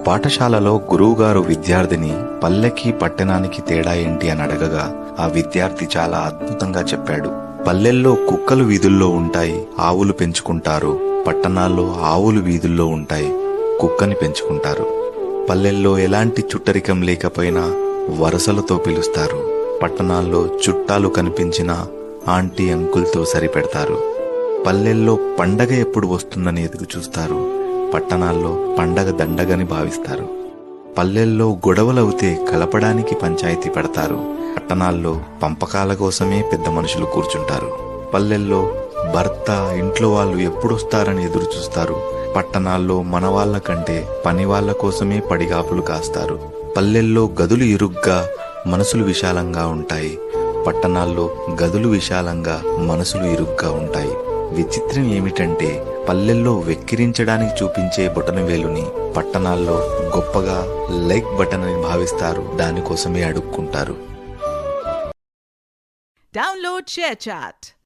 పాఠశాలలో గురువుగారు విద్యార్థిని పల్లెకి పట్టణానికి తేడా ఏంటి అని అడగగా ఆ విద్యార్థి చాలా అద్భుతంగా చెప్పాడు. పల్లెల్లో కుక్కలు వీధుల్లో ఉంటాయి, ఆవులు పెంచుకుంటారు. పట్టణాల్లో ఆవులు వీధుల్లో ఉంటాయి, కుక్కని పెంచుకుంటారు. పల్లెల్లో ఎలాంటి చుట్టరికం లేకపోయినా వరసలతో పిలుస్తారు. పట్టణాల్లో చుట్టాలు కనిపించినా ఆంటీ అంకుల్తో సరిపెడతారు. పల్లెల్లో పండగ ఎప్పుడు వస్తుందని ఎదురు చూస్తారు. పట్టణాల్లో పండగ దండగని భావిస్తారు. పల్లెల్లో గొడవలవుతే కలపడానికి పంచాయతీ పెడతారు. పట్టణాల్లో పంపకాల కోసమే పెద్ద మనుషులు కూర్చుంటారు. పల్లెల్లో భర్త ఇంట్లో వాళ్ళు ఎప్పుడొస్తారని ఎదురు చూస్తారు. పట్టణాల్లో మన వాళ్ళ కంటే పని వాళ్ళ కోసమే పడిగాపులు కాస్తారు. పల్లెల్లో గదులు ఇరుగ్గా మనసులు విశాలంగా ఉంటాయి. పట్టణాల్లో గదులు విశాలంగా మనసులు ఇరుగ్గా ఉంటాయి. విచిత్రం ఏమిటంటే పల్లెల్లో వెక్కిరించడానికి చూపించే బొటనవేలుని పట్టణాల్లో గొప్పగా లైక్ బటన్ అని భావిస్తారు. దానికోసమే అడుక్కుంటారు. Download ShareChat.